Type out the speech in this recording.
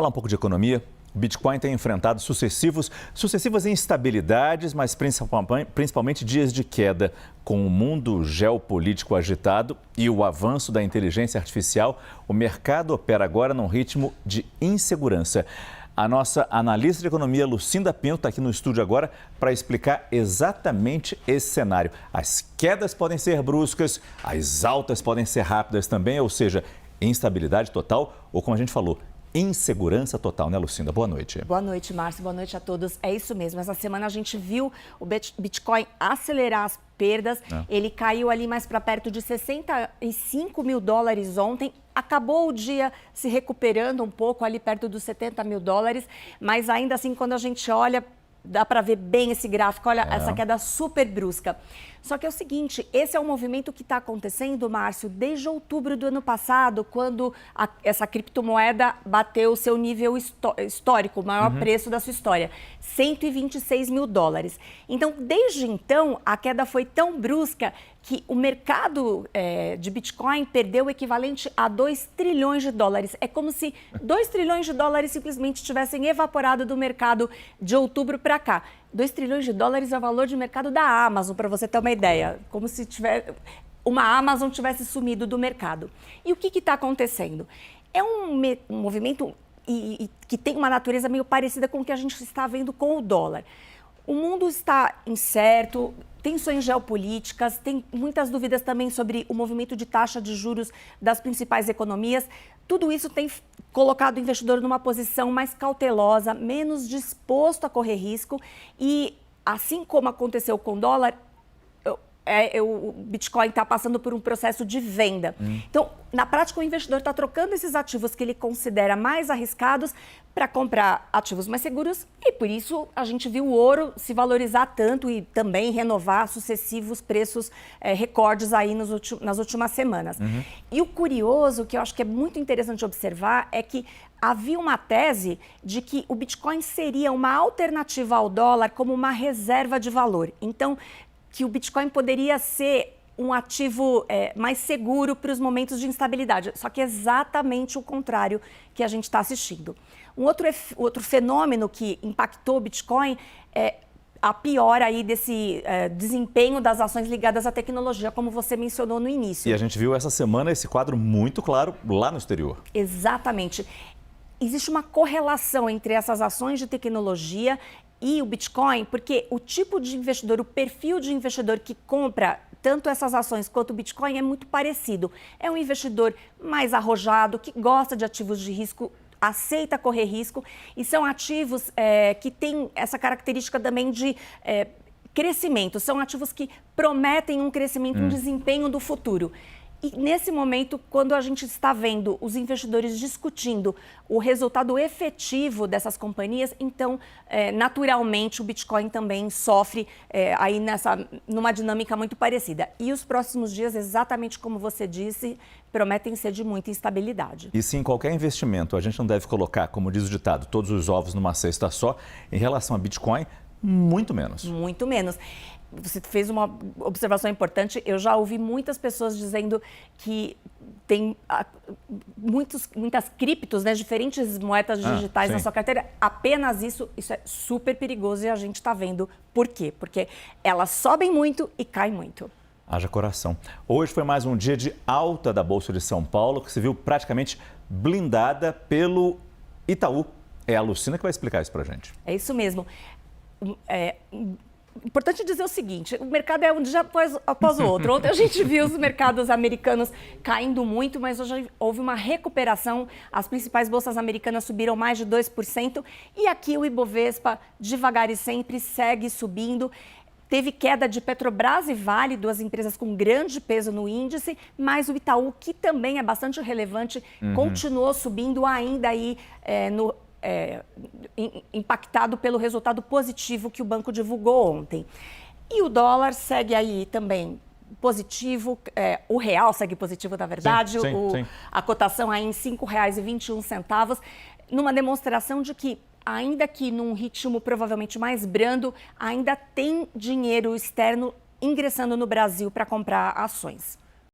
Falar um pouco de economia. O Bitcoin tem enfrentado sucessivas instabilidades, mas principalmente dias de queda. Com o mundo geopolítico agitado e o avanço da inteligência artificial, o mercado opera agora num ritmo de insegurança. A nossa analista de economia, Lucinda Pinto, está aqui no estúdio agora para explicar exatamente esse cenário. As quedas podem ser bruscas, as altas podem ser rápidas também, ou seja, instabilidade total ou, como a gente falou, insegurança total, né, Lucinda? Boa noite. Boa noite, Márcio. Boa noite a todos. É isso mesmo. Essa semana a gente viu o Bitcoin acelerar as perdas. Ele caiu ali mais para perto de 65 mil dólares ontem. Acabou o dia se recuperando um pouco ali perto dos 70 mil dólares. Mas ainda assim, quando a gente olha, dá para ver bem esse gráfico. Olha, essa queda super brusca. Só que é o seguinte, esse é um movimento que está acontecendo, Márcio, desde outubro do ano passado, quando essa criptomoeda bateu o seu nível histórico, o maior preço da sua história, 126 mil dólares. Então, desde então, a queda foi tão brusca que o mercado de Bitcoin perdeu o equivalente a 2 trilhões de dólares. É como se 2 trilhões de dólares simplesmente tivessem evaporado do mercado de outubro para cá. 2 trilhões de dólares é o valor de mercado da Amazon, para você ter uma ideia. Como se uma Amazon tivesse sumido do mercado. E o que está acontecendo? É um movimento que tem uma natureza meio parecida com o que a gente está vendo com o dólar. O mundo está incerto, tensões geopolíticas, tem muitas dúvidas também sobre o movimento de taxa de juros das principais economias. Tudo isso tem colocado o investidor numa posição mais cautelosa, menos disposto a correr risco. E assim como aconteceu com o dólar, o Bitcoin está passando por um processo de venda. Então, na prática, o investidor está trocando esses ativos que ele considera mais arriscados para comprar ativos mais seguros e, por isso, a gente viu o ouro se valorizar tanto e também renovar sucessivos preços recordes aí nas últimas semanas. E o curioso, que eu acho que é muito interessante observar, é que havia uma tese de que o Bitcoin seria uma alternativa ao dólar como uma reserva de valor. Então, que o Bitcoin poderia ser um ativo mais seguro para os momentos de instabilidade. Só que é exatamente o contrário que a gente está assistindo. Um outro fenômeno que impactou o Bitcoin é a piora aí desse desempenho das ações ligadas à tecnologia, como você mencionou no início. E a gente viu essa semana esse quadro muito claro lá no exterior. Exatamente. Existe uma correlação entre essas ações de tecnologia e o Bitcoin, porque o tipo de investidor, o perfil de investidor que compra tanto essas ações quanto o Bitcoin é muito parecido. É um investidor mais arrojado, que gosta de ativos de risco, aceita correr risco, e são ativos que têm essa característica também de crescimento. São ativos que prometem um crescimento, um desempenho do futuro. E nesse momento, quando a gente está vendo os investidores discutindo o resultado efetivo dessas companhias, então, naturalmente, o Bitcoin também sofre aí numa dinâmica muito parecida. E os próximos dias, exatamente como você disse, prometem ser de muita instabilidade. E sim, qualquer investimento, a gente não deve colocar, como diz o ditado, todos os ovos numa cesta só. Em relação a Bitcoin, muito menos. Muito menos. Você fez uma observação importante. Eu já ouvi muitas pessoas dizendo que tem muitas criptos, né, diferentes moedas digitais na sua carteira. Apenas isso é super perigoso e a gente está vendo por quê. Porque elas sobem muito e caem muito. Haja coração. Hoje foi mais um dia de alta da Bolsa de São Paulo, que se viu praticamente blindada pelo Itaú. É a Lucinda que vai explicar isso pra gente. É isso mesmo. Importante dizer o seguinte, o mercado é um dia após o outro. Ontem a gente viu os mercados americanos caindo muito, mas hoje houve uma recuperação. As principais bolsas americanas subiram mais de 2%. E aqui o Ibovespa, devagar e sempre, segue subindo. Teve queda de Petrobras e Vale, duas empresas com grande peso no índice, mas o Itaú, que também é bastante relevante, continuou subindo ainda aí impactado pelo resultado positivo que o banco divulgou ontem. E o dólar segue aí também positivo, o real segue positivo, na verdade, sim. A cotação aí em R$ 5,21, numa demonstração de que, ainda que num ritmo provavelmente mais brando, ainda tem dinheiro externo ingressando no Brasil para comprar ações.